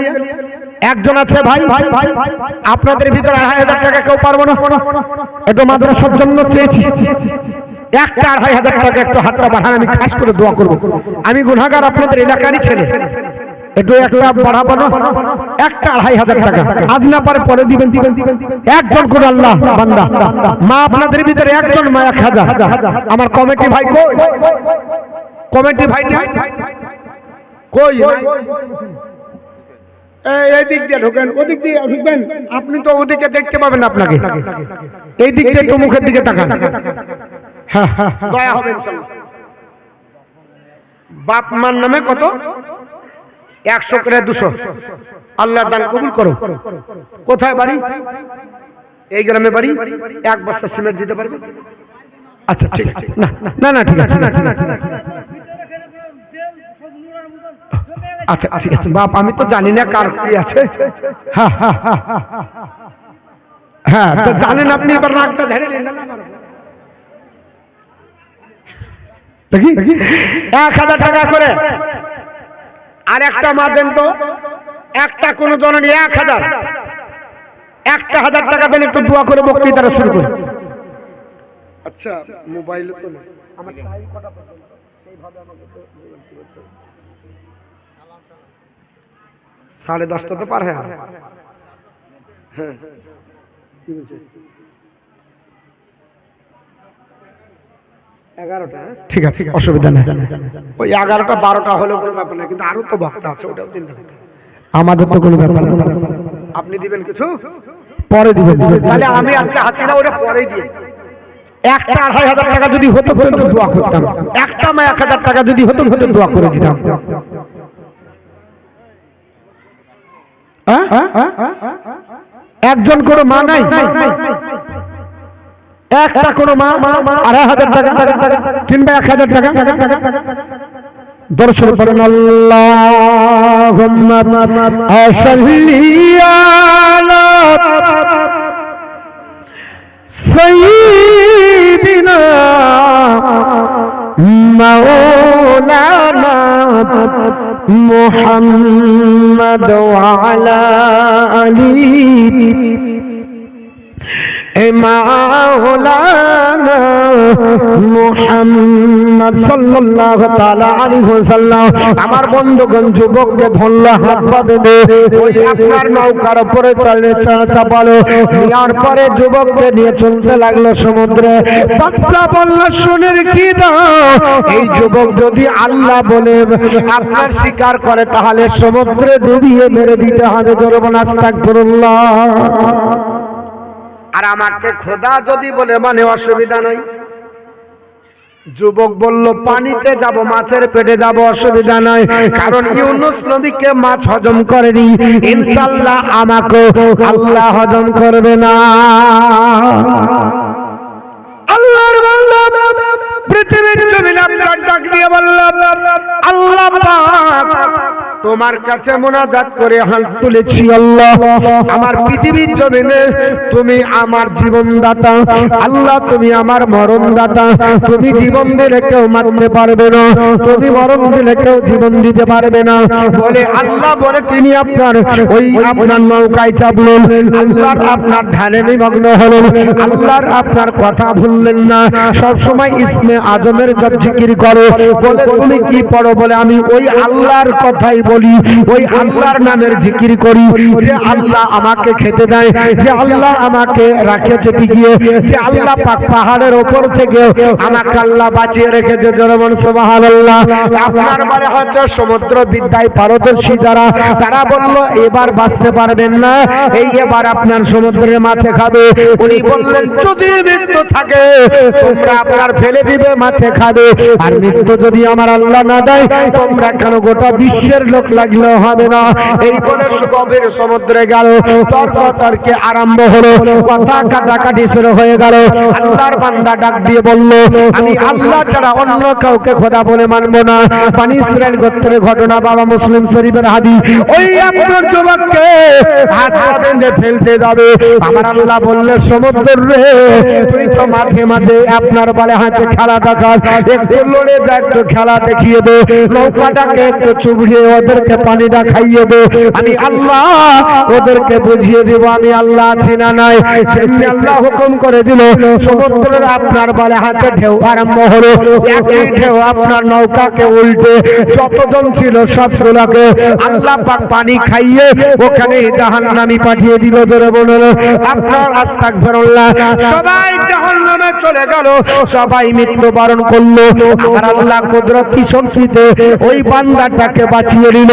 Speaker 1: একজন আছে ভাই, আপনাদের ভিতরে 2500 টাকা কেউ পারবো না, একটু মাদ্রাসার জন্য চেয়েছি, একটা 2500 টাকা একটু হাতটা বাড়ান, আমি খাস করে দোয়া করবো। আমি গুনাহগার, আপনাদের এলাকারই ছেলে, একটু একটা বাড়াবো না, একটা 2500 টাকা, আজ না পারে পরে দিবেন। একজন কোন আল্লাহ বান্দা মা, আপনাদের ভিতরে একজন মা 1000। আমার কমিটি ভাই কই? কমিটি ভাই কই? এই দিক দিয়ে ঢোকেন, ওদিক দিয়ে ঢুকবেন, আপনি তো ওদিকে দেখতে পাবেন আপনাকে, এই দিক দিয়ে একটু মুখের দিকে তাকান। হ্যাঁ, দয়া হবে ইনশাআল্লাহ। বাপ মার নামে কত? 100 করে 200, আল্লাহ দান কবুল করো। কোথায় বাড়ি? এই গ্রামে বাড়ি। 1 বস্তা সিমেন্ট দিতে পারবে? আচ্ছা ঠিক আছে, না না ঠিক আছে, আচ্ছা ঠিক আছে বাপ, আমি তো জানি না কার কি আছে। হ্যাঁ তো জানেন আপনি, এবার নাকটা ধরে নিন। 1000 টাকা করে আর একটা মা দেন তো, একটা কোন জননী 1000, একটা 1000 টাকা দেন, একটু দোয়া করে বক্তৃতাটা শুরু করি। আচ্ছা মোবাইলে তো না, আমার টাইম কটা পর্যন্ত সেইভাবে আমাকে তো 10:30 তো পার হয়। হ্যাঁ কি বলছে? 11টা, ঠিক আছে অসুবিধা নেই, ওই 11টা 12টা হলেও কোনো ব্যাপার না, কিন্তু আরো তো বক্তা আছে, ওটাও চিন্তা করতে হবে। আমাদের তো কোনো ব্যাপার না। আপনি দিবেন কিছু? পরে দিবেন। তাহলে আমি আচ্ছা আছি না, ওটা পরেই দিয়ে। একটা 2500 টাকা যদি হতো তো দোয়া করতাম, একটা মা 1000 টাকা যদি হতো দোয়া করে দিতাম। একজন কোনো মা নাই, একটা কোনো মা 2500 টাকা কিংবা 1000 টাকা দর্শন করেন। আল্লাহুম্মা সাল্লি আলা সাইয়্যিদিনা মাওলানা মুহাম্মদ ওয়া আলা আলিহি মাওলানা মুহাম্মদ সাল্লাল্লাহু তাআলা আলাইহি ওয়াসাল্লাম। আমার বন্ধুগণ, যুবককে ধরল, হাত বাঁধে ওই আপনার নৌকার উপরে চাপালো, নেওয়ার পরে যুবককে নিয়ে চলতে লাগলো সমুদ্রে। বাদশা বলল, শুনে কি দাও, এই যুবক যদি আল্লাহ বলে আপনার স্বীকার করে তাহলে সমুদ্রে ডুবিয়ে মেরে দিতে হবে। জোরে বলুন আস্তাগফিরুল্লাহ। আর আমাকে খোদা যদি বলে মানে অসুবিধা নাই। যুবক বলল, পানিতে যাব, মাছের পেটে যাব, অসুবিধা নাই, কারণ ইউনূস নবীকে মাছ হজম করেনি, ইনশাআল্লাহ আমাকে আল্লাহ হজম করবে না। আল্লাহর বান্দা পৃথিবীর জমিনে আপনার ডাক দিয়ে বলল, আল্লাহ পাক তোমার কাছে মুনাজাত করে হাত তুলেছি, আল্লাহ আমার পৃথিবীর জমিনে তুমি আমার জীবনদাতা, আল্লাহ তুমি আমার মরণদাতা, তুমি জীবন দিলে কেউ মারতে পারবে না, তুমি মরণ দিলে কেউ জীবন দিতে পারবে না বলে আল্লাহ বলে তিনি আপনার ওই আপনার নৌকায় চাপলেন। আল্লাহর আপনার ধ্যানে নিমগ্ন হলেন, আল্লাহর আপনার কথা ভুললেন না। সব সময় ইসমে আজমের জপ জিকির করো। বলে তুমি কি পড়ো? বলে আমি ওই আল্লাহর কথাই বলি, ওই আল্লাহর নামের জিকির করি, যে আল্লাহ আমাকে খেতে দেয়, যে আল্লাহ আমাকে রাখে চেপে গিয়ে, যে আল্লাহ পাক পাহাড়ের ওপর থেকে আমাকে আল্লাহ বাঁচিয়ে রেখেছে। জনগণ সুবহানাল্লাহ। আপনার বলে হচ্ছে সমুদ্র বিদ্যায় পারদর্শী যারা, তারা বলল এবার বাঁচতে পারবেন না, এই এবার আপনার সমুদ্রের মাছে খাবে। উনি বললেন যদি মৃত্যু থাকে তোমরা আপনার ফেলে দিবে, মাছে খাবে, আর মৃত্যু যদি আমার আল্লাহ না দেয় তোমরা কেন গোটা বিশ্বের লোক চোখ লাগলেও হবে না। এই বলে গভীর সমুদ্রে গেল, তর্কে আরম্ভ হলো, কথা কাটাকাটি শুরু হয়ে গেল। আল্লাহর বান্দা ডাক দিয়ে বলল, আমি আল্লাহ ছাড়া অন্য কাউকে খোদা বলে মানবো না। বনি ইসরাইল গোত্রের ঘটনা, বাবা মুসলিম শরীফের হাদিস। ওই আপনার যুবককে হাত বেঁধে ফেলতে যাবে, আমার আল্লাহ বললেন, সমুদ্র রে, তুই তো মাঝে মাঝে আপনার বলে হাতে খেলা দেখাস, একটু লড়ে যা, একটু খেলা দেখিয়ে দে, নৌকাটাকে একটু চুবিয়ে ওদেরকে পানিটা খাইয়ে দে, আমি আল্লাহ ওদেরকে বুঝিয়ে দেব আমি আল্লাহ আছি না নাই। যেমনি আল্লাহ হুকুম করে দিল, সমুদ্রের আপনার বলে হাতে ঢেউ আরম্ভ হলো। একই ঢেউ আপনার নৌকাকে উল্টে যতজন ছিল সবগুলোকে আল্লাহ পাক পানি খাইয়ে ওখানে জাহান্নামী পাঠিয়ে দিল। ধরে বলল আপনার আস্তাগফিরুল্লাহ, সবাই জাহান্নামে চলে গেল, সবাই মৃত্যুবরণ করলো। আর আল্লাহ কুদরতি শক্তিতে ওই বান্দাটাকে বাঁচিয়ে নিল।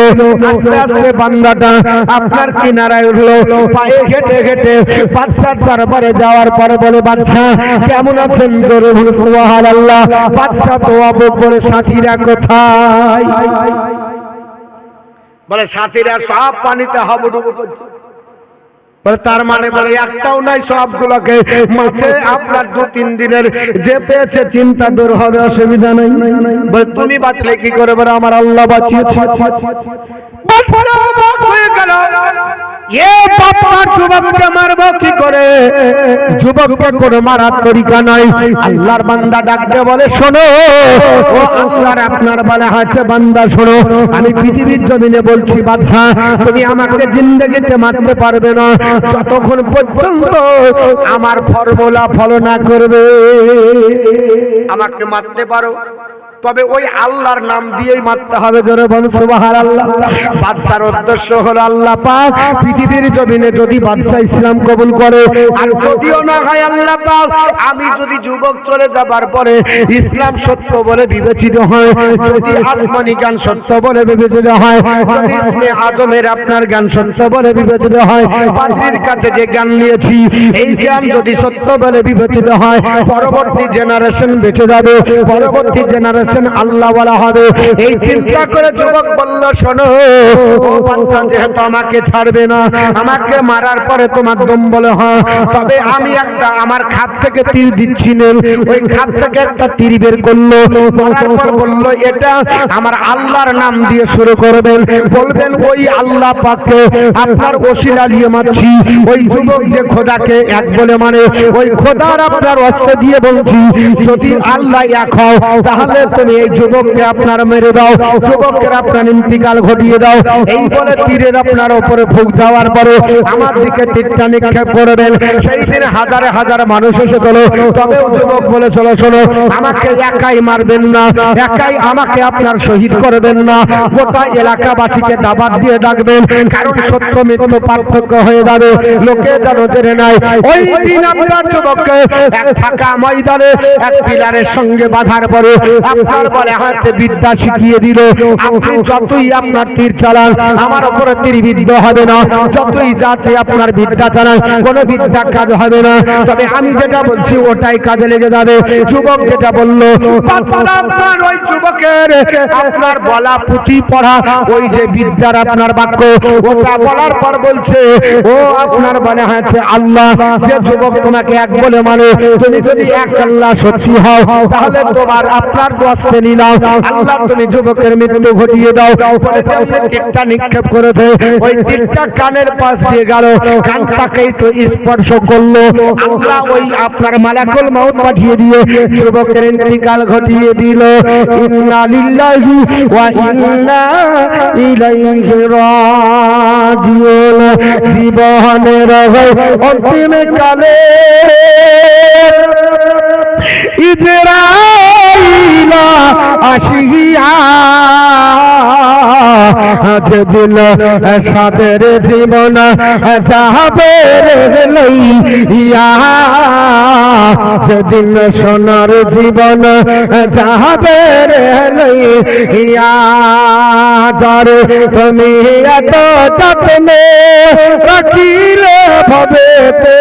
Speaker 1: আস্তে আস্তে বান্দাটা আপনার কিনারায় উঠলো, পায়ে হেঁটে হেঁটে বাদশার দরবারে যাওয়ার পরে বলে, বাদশা কেমন আছেন? জোরে বলে সুবহানাল্লাহ। বাদশা তো অবাক, বলে সাথীরা কোথায়? বলে সাথীরা সব পানিতে হাবুডুবু করছে। বলে তার মানে বলে একটাও নাই, সবগুলোকে মাছে আপনার 2-3 দিনের যে পেয়েছে চিন্তা দূর হবে, অসুবিধা নেই। বলে তুমি বাঁচলে কি করে? বলে আমার আল্লাহ বাঁচিয়েছে। যুবককে মারবো কি করে? যুবককে কোনো মারার তরিকা নাই। আল্লাহর বান্দা ডাকতে বলে, শোনো ও আল্লাহর আপনার বলে আছে বান্দা, শোনো, আমি পৃথিবীর জমিনে বলছি, বাদশা তুমি আমাকে জিন্দেগিতে মারতে পারবে না যতক্ষণ পর্যন্ত আমার ফর্মুলা ফলো না করবে। আমাকে মারতে পারো, তবে ওই আল্লাহর নাম দিয়েই মারতে হবে। জোরে বল সুবহানাল্লাহ। বাদশার উদ্দেশ্য হলো আল্লাহ পাক পৃথিবীর জমিনে যদি বাদশা ইসলাম কবুল করে, আর যদিও না হয় আল্লাহ পাক আমি যদি যুবক চলে যাবার পরে ইসলাম সত্য বলে বিবেচিত হয়, যদি আসমানি জ্ঞান সত্য বলে বিবেচিত হয়, যদি ইসমে আজমের আপনার জ্ঞান সত্য বলে বিবেচিত হয়, পাদ্রীর কাছে যে জ্ঞান নিয়েছি এই জ্ঞান যদি সত্য বলে বিবেচিত হয়, পরবর্তী জেনারেশন বেঁচে যাবে, পরবর্তী জেনারেশন আল্লাহ বলা হবে। এই চিন্তা করে যুবক বলল, শোনো ও বাদশা, যেহেতু আমাকে ছাড়বে না, আমাকে মারার পরে তোমার দম বলে হয়, তবে আমি একটা আমার খাপ থেকে তীর দিচ্ছি নেন। ওই খাপ থেকে একটা তীর বের করলো, বলার পর বলল, এটা আমার আল্লাহর নাম দিয়ে শুরু করবেন, বলবেন ওই আল্লাহ পাককে আপনার ওসিলা দিয়ে মারছি। ওই যুবক যে খোদাকে এক বলে মানে, ওই খোদার আপনার অস্ত্র দিয়ে বলছি, যদি আল্লাহ এক হও তাহলে তুমি এই যুবককে আপনার মেরে দাও, যুবকের আপনার ইন্তিকাল ঘটিয়ে দাও। এই বলে তীরের আপনার উপরে ফুঁক দেওয়ার পরে আমার দিকে তীরটা নিক্ষেপ করবেন। সেই দিন হাজারে হাজার মানুষ এসে গেল, তবে যুবক বলে, চলো শোনো, আমাকে একাই মারবেন না, একাই আমাকে আপনার শহীদ করবেন না, গোটা এলাকাবাসীকে দাবাত দিয়ে ডাকবেন, কারণ সত্য মিথ্য পার্থক্য হয়ে যাবে, লোকে যেন জেনে নাই। ওই দিন আপনার যুবককে এক ফাঁকা ময়দানে এক পিলারের সঙ্গে বাঁধার পরে আপনার বলে হাতে বিদ্যা শিখিয়ে দিল। আপনি যতই আপনার তীর চালান আমার উপরে তীর বিদ্ধ হবে না, যতই যাচ্ছে আপনার বিদ্যা চালান কোনো বিদ্যা কাজ হবে না, তবে আমি যেটা বলছি ওটাই কাজে লেগে যাবে। যুবক যেটা বললো, আপনার ওই যুবকের আপনার বলা পুঁথি পড়া ওই যে বিদ্যার আপনার বাক্য, ওটা বলার পর বলছে, ও আপনার বলে হাতে আল্লাহ যে যুবক তোমাকে এক বলে মানে, তুমি যদি এক আল্লাহ সত্যি হও তাহলে তোমার আপনার দোয়াতে নিলাম, আল্লাহ তুমি যুবকের মৃত্যু ঘটিয়ে দাও। বলে তেমনি তীরটা নিক্ষেপ করেছে, ওই তীরটা কানের পাশ দিয়ে গেল, কানটাকেই তো স্পর্শ করলো, আল্লাহ ওই আপনার মালাকুল মউত পাঠিয়ে দিয়ে যুবকের ইন্তিকাল ঘটিয়ে দিল। ইন্না লিল্লাহি ওয়া ইন্না ইলাইহি রাজিউন। জীবনের অন্তিম কালে ইজরাইল আসিয়া যেদিন সাদের জীবন যাবে লইয়া, যেদিন সোনার জীবন যাবে লইয়া, যারে তুমি এত যত্নে রাখিলে ভবেতে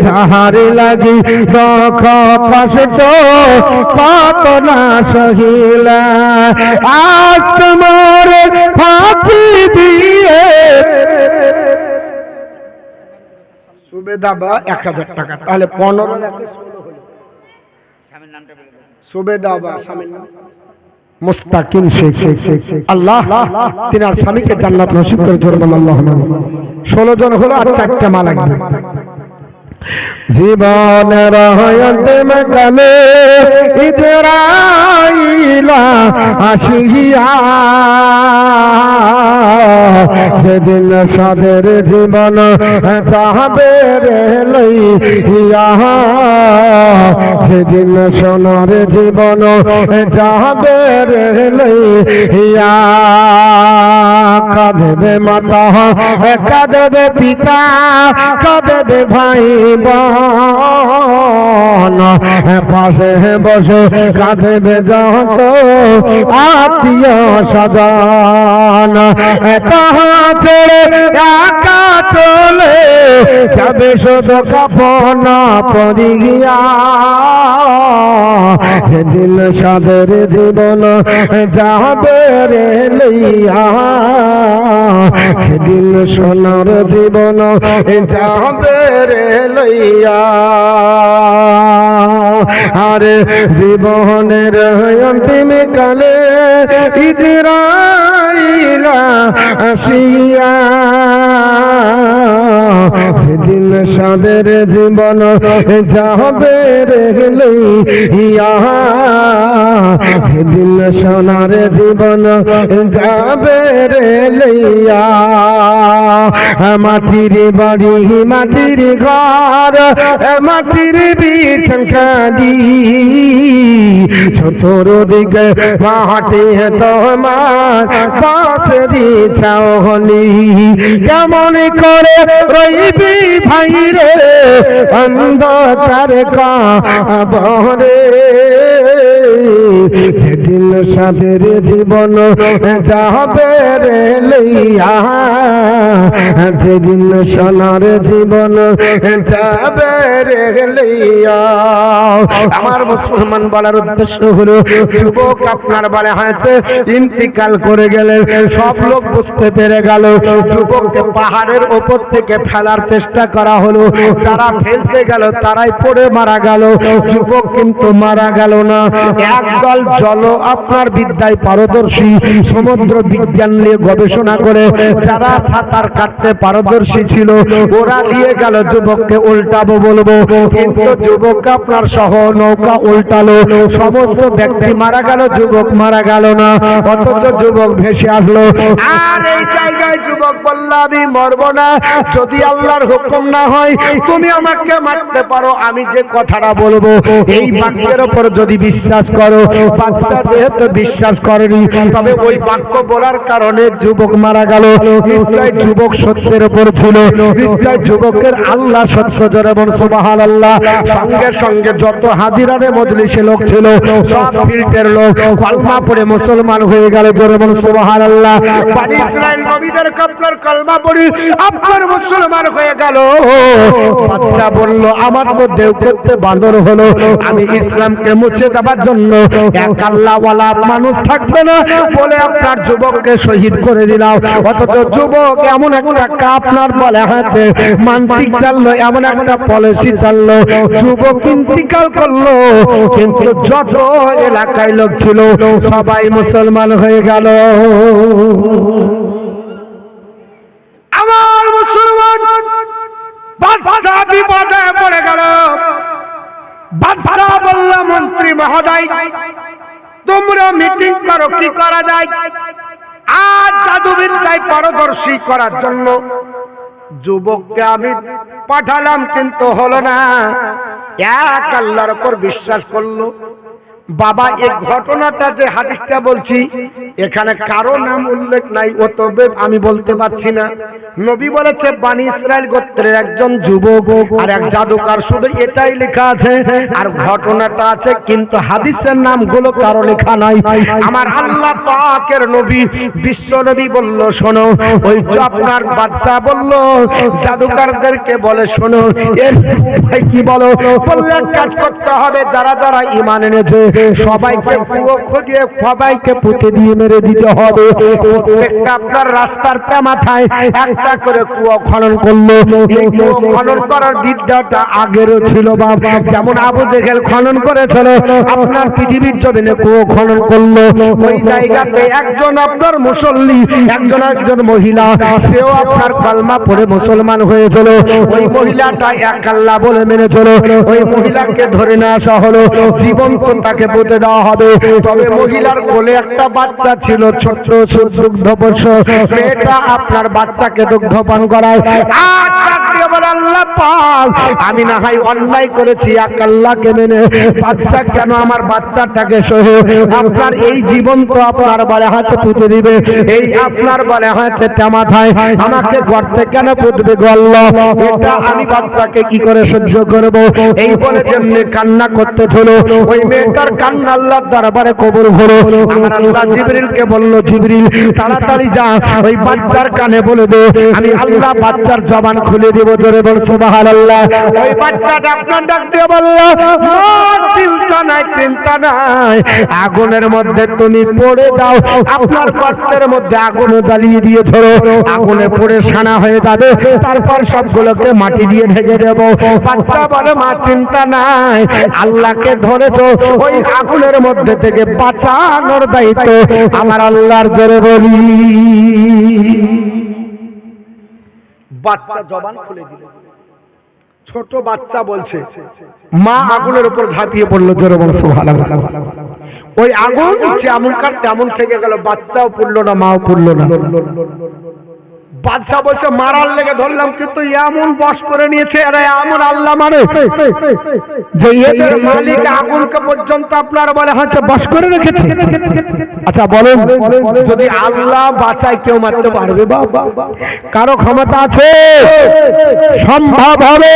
Speaker 1: যাহারে লাগি দুঃখ কষ্ট কত না সহিলা আজ তোমার ফাঁকি দিয়ে সুবেদা বা 1000 টাকা তাহলে 15 লাখ সুবেদা বা স্বামীর নাম মুস্তাকিম শেখ আল্লাহ তিনার স্বামীকে জান্নাত নসিব করে জোরে বলেন আল্লাহুম্মা 16 জন হলো আর 4টা মা লাগবে জীবনের অন্তিম কালে ইজরাইলা আসিয়া যেদিন সাদের জীবন চাহবে রে লইয়া যেদিন সোনার জীবন চাহবে রে লইয়া কাঁদবে মাতা কাঁদবে পিতা কাঁদবে ভাই বোন পাশে বসে কাঁদবে যত আত্মীয় স্বজন তাহা ছেড়ে একা চলে যাবে শুধু কাফন পরিয়া যেদিন সাদের জীবন যাবে রে লইয়া সেদিন সোনার জীবন যাবে রে লইয়া আরে জীবনের অন্তিম কালে ইজরাইলা আসিয়া সেদিন সাদের জীবন যাবে রে লইয়া সেদিন সোনার জীবন যাবে রে লইয়া মাটির বাড়ি মাটির ঘর মাটির বিছানাখানি ছোটর দিকে মাটি তোমার পাশেরই ছাউনি কেমন করে রইবি ভাই রে অন্ধকার কবরে যেদিন সাদের জীবন যাবে রে লইয়া যেদিন সোনার জীবন যাবে রে লইয়া আমার মুসলমান বলার উদ্দেশ্য হলো যুবক আপনার বলে হয়েছে ইন্তিকাল করে গেলেন সব লোক বুঝতে পেরে গেল যুবককে পাহাড়ের ওপর থেকে ফেলার চেষ্টা করা হলো যারা ফেলতে গেল তারাই পড়ে মারা গেল যুবক কিন্তু মারা গেল না একদল জল আপনার বিদ্যায় পারদর্শী সমুদ্র বিজ্ঞান নিয়ে গবেষণা করে যারা সাঁতার কাটতে পারদর্শী ছিল ওরা নিয়ে গেল যুবককে উল্টাবো বলবো কিন্তু যুবক আপনার সহ নৌকা উল্টালো সমস্ত ব্যক্তি মারা গেল যুবক মারা গেল না অথচ যুবক ভেসে আসলো আর এই জায়গায় যুবক বলল আমি মরবো না যদি আল্লাহর হুকুম না হয় তুমি আমাকে মারতে পারো আমি যে কথাটা বলবো এই বাক্যের উপর যদি বিশ্বাস করো বাচ্চা যেহেতু বিশ্বাস করেনি তবে ওই বাক্য বলার কারণে যুবক মারা গেল নিশ্চয় যুবক সত্যের উপর ছিল নিশ্চয় যুবকের আল্লাহ সত্য জোরে বল সুবহানাল্লাহ সঙ্গে সঙ্গে যত হাজিরারে মজলিসে লোক ছিল সব ফিল্টের লোক কলমা পড়ে মুসলমান হয়ে গেল জোরে বল সুবহানাল্লাহ বনি ইসরাইল নবীদের আপনার কলমা পড়ে আপনার মুসলমান হয়ে গেল বাদশা বলল আমার মধ্যে করতে বাঁদর হলো আমি ইসলামকে মুছে দেওয়ার জন্য এক আল্লাহওয়ালা মানুষ থাকবে না বলে আপনার যুবককে শহীদ করে দিলাম অথচ যুবক এমন একটা আপনার বলে আছে মানসিক চাললো এমন একটা পলিসি চাললো যুবক ইন্তিকাল করলো কিন্তু যত এলাকায় লোক ছিল সবাই মুসলমান হয়ে গেল আমার মুসলমান বাদশা বিপদে পড়ে গেল বাদশা বলল মন্ত্রী মহোদয় তোমরা মিটিং করো কি করা যায় আজ জাদুবিদ্যায় পারদর্শী করার জন্য যুবককে আমি পাঠালাম কিন্তু হলো না এক আল্লাহর উপর বিশ্বাস করলো বাবা এই ঘটনাটা যে হাদিসটা বলছি এখানে কারো নাম উল্লেখ নাই, তবে আমি বলতে পারছি না। নবী বলেছে বনি ইসরাইল গোত্রের একজন যুবক আর এক জাদুকর, শুধু এটাই লেখা আছে। আর ঘটনাটা আছে কিন্তু হাদিসের নামগুলো কারো লেখা নাই। আমার আল্লাহ পাকের নবী বিশ্ব নবী বলল, শোনো, ওই যে আপনার বাদশা বলল জাদুকরদেরকে বলে, শোনো এর ভাই কি বলো, বললে কাজ করতে হবে, যারা যারা ঈমান এনেছে সবাইকে কুয়ো খুঁজে সবাইকে পুঁতে দিয়ে মেরে দিতে হবে। প্রত্যেকটা আপনার রাস্তার মাথায় একটা করে কুয়ো খনন করলো। এই কুয়ো খনন করার বিদ্যাটা আগেরও ছিল বাবা, যেমন আবু জেহেল খনন করেছিল, আপনার পৃথিবীর জমিনে কুয়ো খনন করলো। ওই জায়গাতে একজন আপনার মুসল্লি, একজন মহিলা, সেও আপনার কালমা পড়ে মুসলমান হয়েছিল। ওই মহিলাটা এক আল্লাহ বলে মেনেছিল। ওই মহিলাকে ধরে নিয়ে আসা হলো, জীবন্ত তাকে পুঁতে দেওয়া হবে। তবে মহিলার কোলে একটা বাচ্চা ছিল, ছোট্ট দুগ্ধপোষ্য, মেয়েটা আপনার বাচ্চাকে দুগ্ধপান করায়। আল্লাহ পাক, আমি না হয় অন্যায় করেছি, এক আল্লাহকে মেনে বাচ্চা কেন আমার বাচ্চাটাকে সহ আপনার এই জীবন্ত আপনার বলে হাতে পুঁতে দিবে, এই আপনার বলে হাতে মাথায় আমাকে গর্তে কেন পুঁতবে গো আল্লাহ, এটা আমি বাচ্চাকে কি করে সহ্য করব? এই বলে যেমনি কান্না করতে হলো, ওই মেয়েটার কান্না আল্লাহর দরবারে কবুল হলো। আমার আল্লাহ জিবরিলকে বলল, জিবরিল তাড়াতাড়ি যা ওই বাচ্চার কানে বলে দে, আমি আল্লাহ বাচ্চার জবান খুলে দেব। জোরে বল সুবহানাল্লাহ। ওই বাচ্চাটা আপনার ডাক দিয়ে বলল, চিন্তা নাই, চিন্তা নাই, আগুনের মধ্যে তুমি পড়ে যাও, আপনার গর্তের মধ্যে আগুন জ্বালিয়ে দিয়ে ধরো, আগুনে পড়ে সানা হয়ে যাবে, তারপর সবগুলোকে মাটি দিয়ে ঢেকে দেব। বাচ্চা বলে, মা চিন্তা নাই, আল্লাহকে ধরেছো, ওই আগুনের মধ্যে থেকে বাঁচানোর দায়িত্ব আমার আল্লাহর। জোরে বলি। বাচ্চা জবান খুলে দিল, ছোট বাচ্চা বলছে, মা আগুনের উপর ঝাঁপিয়ে পড়লো। জোরে বল সুবহানাল্লাহ। ওই আগুন যেমনকার তেমন থেকে গেল, বাচ্চাও পুড়লো না, মাও পুড়লো না। বাদশা বলছে, মারার লেগে ধরলাম, কিন্তু এমন বশ করে নিয়েছে এরা, এমন আল্লাহ মানে যে এদের মালিক আগুনকে পর্যন্ত আপনার বলে হচ্ছে বশ করে রেখেছে। আচ্ছা বলেন, যদি আল্লাহ বাঁচায় কেউ মারতে পারবে? বাবা, কারো ক্ষমতা আছে? সম্ভব হবে?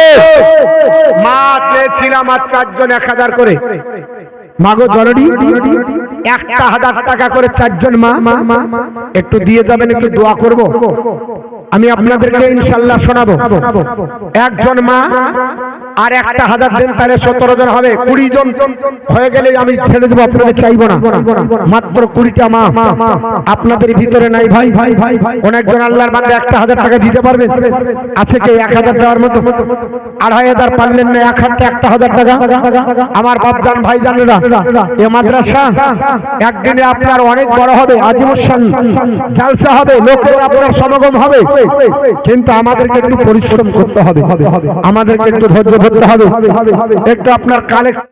Speaker 1: মা চেয়েছিল আমার 4 জন 1000 করে, মাগো জননী 1000 টাকা করে 4 জন মা একটু দিয়ে যাবেন, একটু দোয়া করব, আমি আপনাদেরকে ইনশাআল্লাহ শোনাবো। একজন মা আর 1000 দেন, তাহলে 17 জন হবে। 20 জন হয়ে গেলে আমি ছেড়ে দেবো, আপনাদের চাইবো না। মাত্র 20টা মা আপনাদের ভিতরে নাই ভাই? অনেকজন আল্লাহর বান্দা 1000 টাকা দিতে পারবেন? আছে কি 1000 দেওয়ার মতো? 2500 পারলেন না, 1000 টাকা। আমার বাপজান ভাই জানেরা, এ মাদ্রাসা একদিনে আপনার অনেক বড় হবে, আজিমুসান জালসা হবে, লোকের আপনার সমাগম হবে, কিন্তু আমাদেরকে একটু পরিশ্রম করতে হবে, আমাদেরকে একটু ধৈর্য ধরতে হবে, একটু আপনার কালেকশন